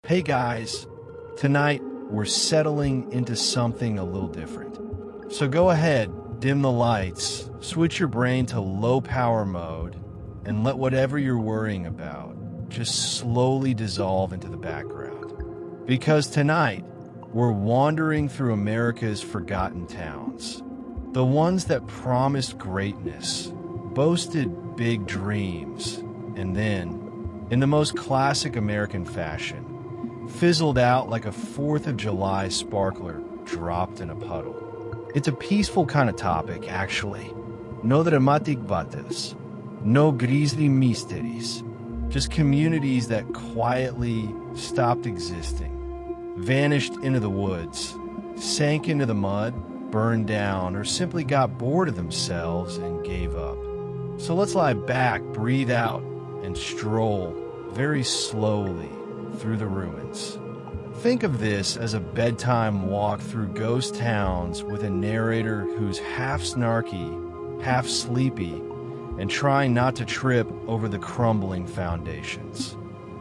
Hey guys, tonight we're settling into something a little different. So go ahead, dim the lights, switch your brain to low power mode, and let whatever you're worrying about just slowly dissolve into the background. Because tonight, we're wandering through America's forgotten towns. The ones that promised greatness, boasted big dreams, and then, in the most classic American fashion, fizzled out like a 4th of July sparkler dropped in a puddle. It's a peaceful kind of topic, actually. No dramatic battles, no grisly mysteries, just communities that quietly stopped existing, vanished into the woods, sank into the mud, burned down, or simply got bored of themselves and gave up. So let's lie back, breathe out, and stroll very slowly through the ruins. Think of this as a bedtime walk through ghost towns with a narrator who's half snarky, half sleepy, and trying not to trip over the crumbling foundations.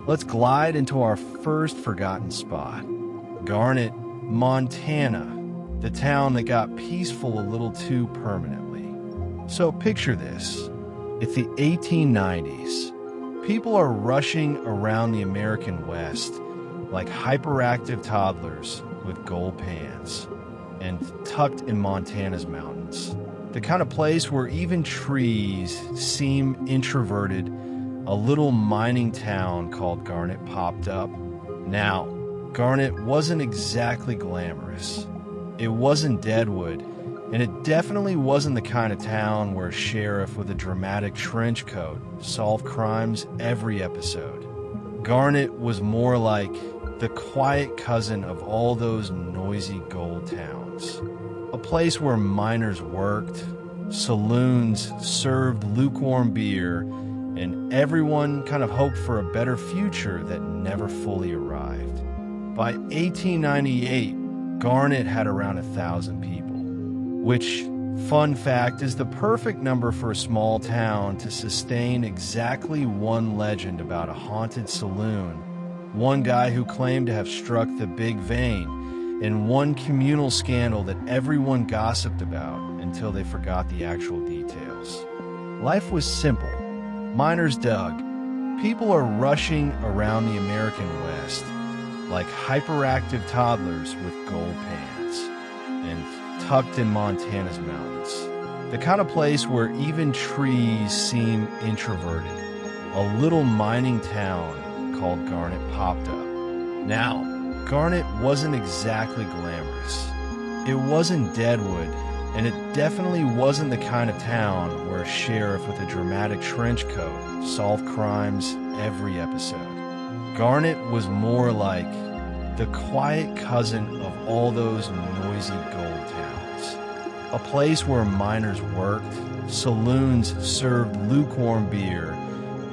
Let's glide into our first forgotten spot, Garnet, Montana, the town that got peaceful a little too permanently. So picture this. It's the 1890s. People are rushing around the American West like hyperactive toddlers with gold pans and tucked in Montana's mountains. The kind of place where even trees seem introverted. A little mining town called Garnet popped up. Now, Garnet wasn't exactly glamorous. It wasn't Deadwood, and it definitely wasn't the kind of town where a sheriff with a dramatic trench coat solved crimes every episode. Garnet was more like the quiet cousin of all those noisy gold towns. A place where miners worked, saloons served lukewarm beer, and everyone kind of hoped for a better future that never fully arrived. By 1898, Garnet had around 1,000 people, which, fun fact, is the perfect number for a small town to sustain exactly one legend about a haunted saloon, one guy who claimed to have struck the big vein, and one communal scandal that everyone gossiped about until they forgot the actual details. Life was simple. Miners dug. People are rushing around the American West like hyperactive toddlers with gold pans and tucked in Montana's mountains. The kind of place where even trees seem introverted. A little mining town called Garnet popped up. Now, Garnet wasn't exactly glamorous. It wasn't Deadwood, and it definitely wasn't the kind of town where a sheriff with a dramatic trench coat solved crimes every episode. Garnet was more like the quiet cousin of all those noisy gold towns. A place where miners worked, saloons served lukewarm beer,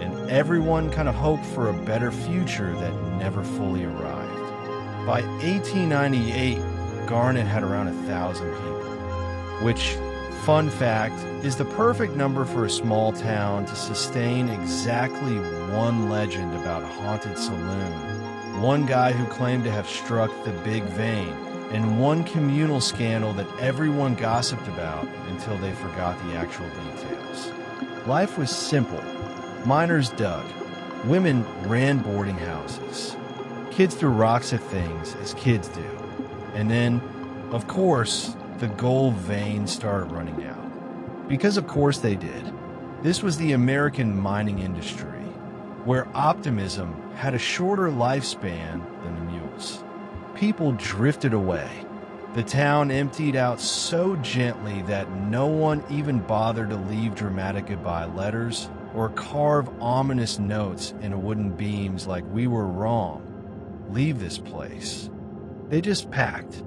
and everyone kind of hoped for a better future that never fully arrived. By 1898, Garnet had around 1,000 people, which, fun fact, is the perfect number for a small town to sustain exactly one legend about a haunted saloon, one guy who claimed to have struck the big vein, and one communal scandal that everyone gossiped about until they forgot the actual details. Life was simple. Miners dug. Women ran boarding houses. Kids threw rocks at things, as kids do. And then, of course, the gold veins started running out. Because of course they did. This was the American mining industry, where optimism had a shorter lifespan than the mules. People drifted away. The town emptied out so gently that no one even bothered to leave dramatic goodbye letters or carve ominous notes into wooden beams like "we were wrong, leave this place." They just packed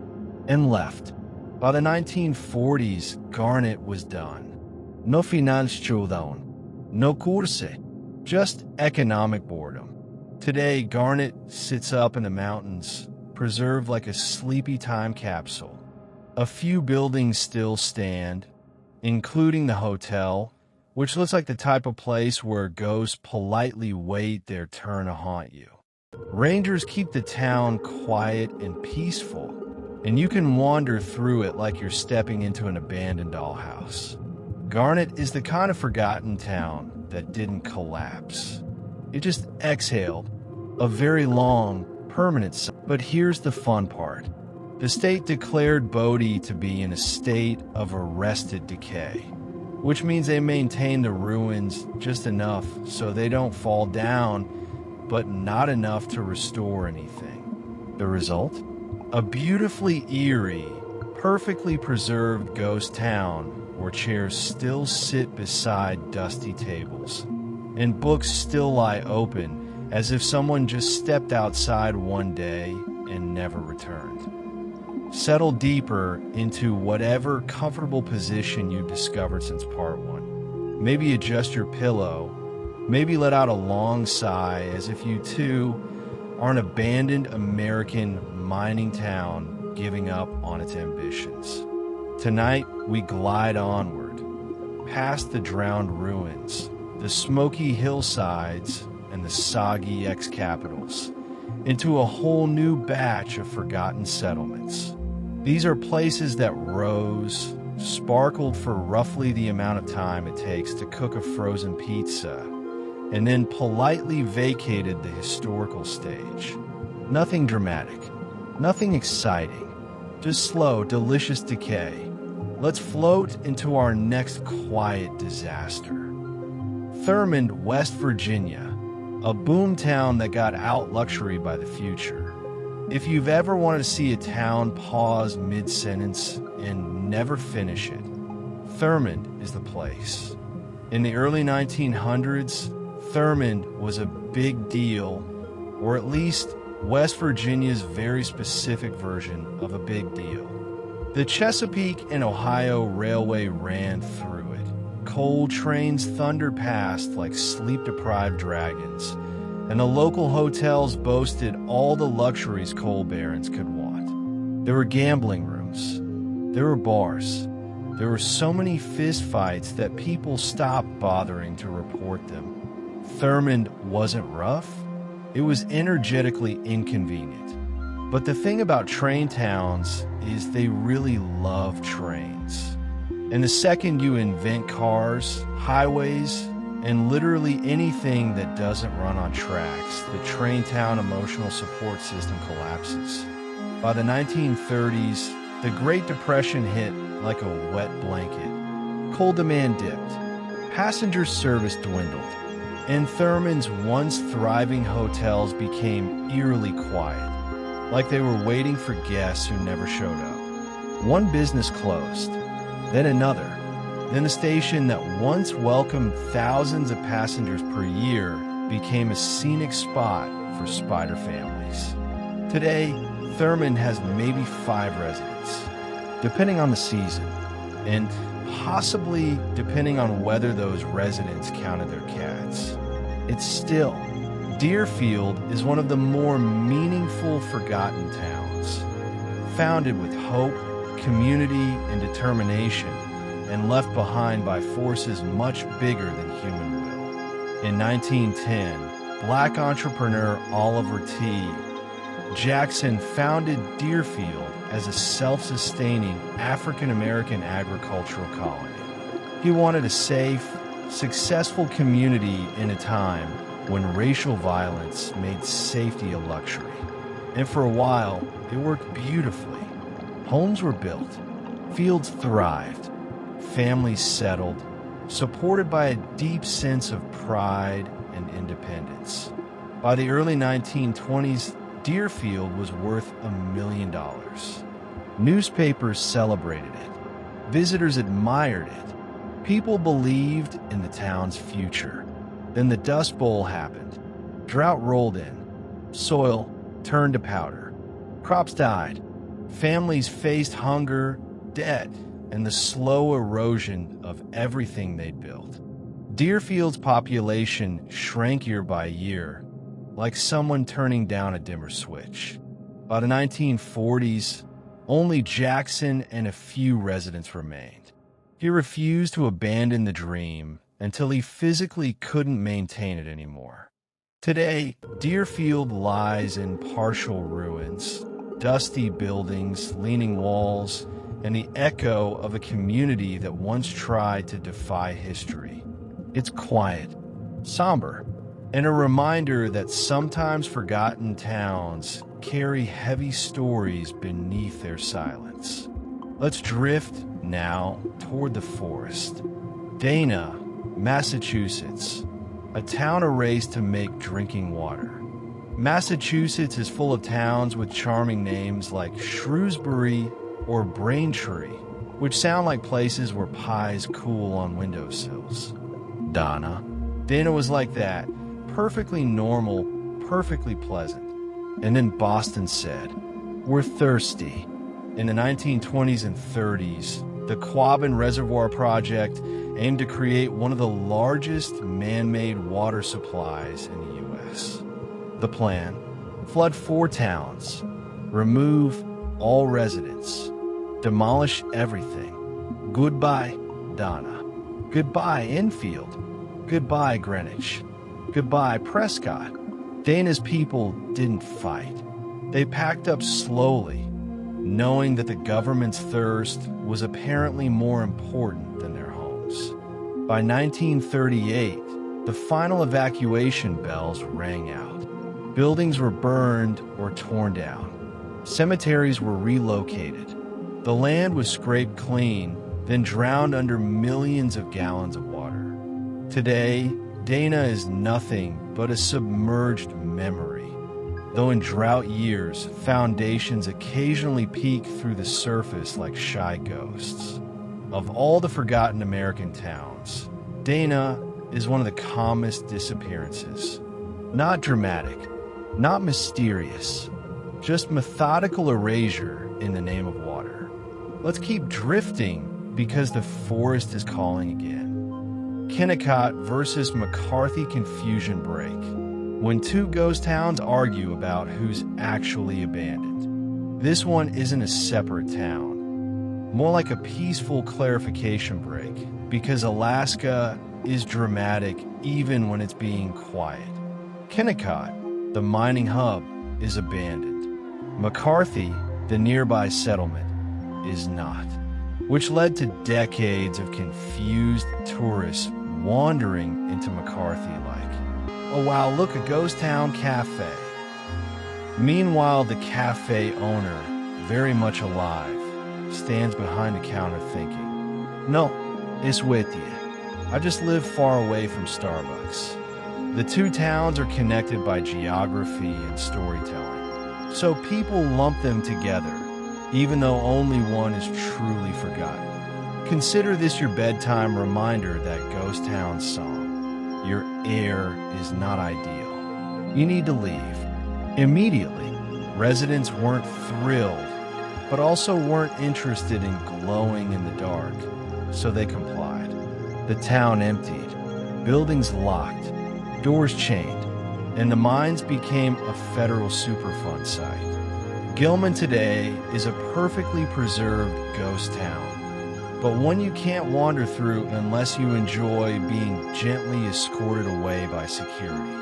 and left. By the 1940s, Garnet was done. No finansjordon, no kurse, just economic boredom. Today, Garnet sits up in the mountains, preserved like a sleepy time capsule. A few buildings still stand, including the hotel, which looks like the type of place where ghosts politely wait their turn to haunt you. Rangers keep the town quiet and peaceful, and you can wander through it like you're stepping into an abandoned dollhouse. Garnet is the kind of forgotten town that didn't collapse. It just exhaled a very long, permanent sigh. But here's the fun part. The state declared Bodie to be in a state of arrested decay, which means they maintain the ruins just enough so they don't fall down, but not enough to restore anything. The result? A beautifully eerie, perfectly preserved ghost town where chairs still sit beside dusty tables, and books still lie open as if someone just stepped outside one day and never returned. Settle deeper into whatever comfortable position you've discovered since part one. Maybe adjust your pillow. Maybe let out a long sigh as if you too are an abandoned American mining town giving up on its ambitions. Tonight, we glide onward, past the drowned ruins, the smoky hillsides, and the soggy ex-capitals, into a whole new batch of forgotten settlements. These are places that rose, sparkled for roughly the amount of time it takes to cook a frozen pizza, and then politely vacated the historical stage. Nothing dramatic, nothing exciting, just slow, delicious decay. Let's float into our next quiet disaster. Thurmond, West Virginia, a boomtown that got out luxury by the future. If you've ever wanted to see a town pause mid-sentence and never finish it, Thurmond is the place. In the early 1900s, Thurmond was a big deal, or at least West Virginia's very specific version of a big deal. The Chesapeake and Ohio Railway ran through it. Coal trains thundered past like sleep-deprived dragons, and the local hotels boasted all the luxuries coal barons could want. There were gambling rooms. There were bars. There were so many fistfights that people stopped bothering to report them. Thurmond wasn't rough. It was energetically inconvenient. But the thing about train towns is they really love trains. And the second you invent cars, highways, and literally anything that doesn't run on tracks, the train town emotional support system collapses. By the 1930s, the Great Depression hit like a wet blanket. Coal demand dipped, passenger service dwindled, and Thurmond's once thriving hotels became eerily quiet, like they were waiting for guests who never showed up. One business closed, then another. Then the station that once welcomed thousands of passengers per year became a scenic spot for spider families. Today, Thurmond has maybe 5 residents, depending on the season, and possibly depending on whether those residents counted their cats. It's still, Deerfield is one of the more meaningful forgotten towns, founded with hope, community, and determination, and left behind by forces much bigger than human will. In 1910, Black entrepreneur Oliver T. Jackson founded Deerfield as a self-sustaining African-American agricultural colony. He wanted a safe, successful community in a time when racial violence made safety a luxury. And for a while, it worked beautifully. Homes were built, fields thrived, families settled, supported by a deep sense of pride and independence. By the early 1920s, Deerfield was worth $1 million. Newspapers celebrated it. Visitors admired it. People believed in the town's future. Then the Dust Bowl happened. Drought rolled in. Soil turned to powder. Crops died. Families faced hunger, debt, and the slow erosion of everything they'd built. Deerfield's population shrank year by year, like someone turning down a dimmer switch. By the 1940s, only Jackson and a few residents remained. He refused to abandon the dream until he physically couldn't maintain it anymore. Today, Deerfield lies in partial ruins, dusty buildings, leaning walls, and the echo of a community that once tried to defy history. It's quiet, somber, and a reminder that sometimes forgotten towns carry heavy stories beneath their silence. Let's drift now toward the forest. Dana, Massachusetts, a town erased to make drinking water. Massachusetts is full of towns with charming names like Shrewsbury or Braintree, which sound like places where pies cool on windowsills. Dana was like that, perfectly normal, perfectly pleasant. And then Boston said, "We're thirsty." In the 1920s and 30s, the Quabbin Reservoir Project aimed to create one of the largest man-made water supplies in the U.S. The plan: flood 4 towns, remove all residents, demolish everything. Goodbye, Dana. Goodbye, Enfield. Goodbye, Greenwich. Goodbye, Prescott. Dana's people didn't fight. They packed up slowly, knowing that the government's thirst was apparently more important than their homes. By 1938, the final evacuation bells rang out. Buildings were burned or torn down. Cemeteries were relocated. The land was scraped clean, then drowned under millions of gallons of water. Today, Dana is nothing but a submerged memory. Though in drought years, foundations occasionally peek through the surface like shy ghosts. Of all the forgotten American towns, Dana is one of the calmest disappearances. Not dramatic, not mysterious, just methodical erasure in the name of water. Let's keep drifting because the forest is calling again. Kennecott versus McCarthy confusion break. When 2 ghost towns argue about who's actually abandoned. This one isn't a separate town, more like a peaceful clarification break, because Alaska is dramatic even when it's being quiet. Kennecott, the mining hub, is abandoned. McCarthy, the nearby settlement, is not, which led to decades of confused tourists wandering into McCarthy like, "Oh wow, look, a ghost town cafe." Meanwhile, the cafe owner, very much alive, stands behind the counter thinking, "No, it's with you. I just live far away from Starbucks." The 2 towns are connected by geography and storytelling, so people lump them together, even though only one is truly forgotten. Consider this your bedtime reminder, that ghost town song. Your air is not ideal. You need to leave. Immediately, residents weren't thrilled, but also weren't interested in glowing in the dark, so they complied. The town emptied, buildings locked, doors chained, and the mines became a federal Superfund site. Gilman today is a perfectly preserved ghost town, but one you can't wander through unless you enjoy being gently escorted away by security,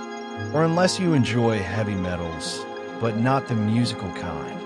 or unless you enjoy heavy metals, but not the musical kind.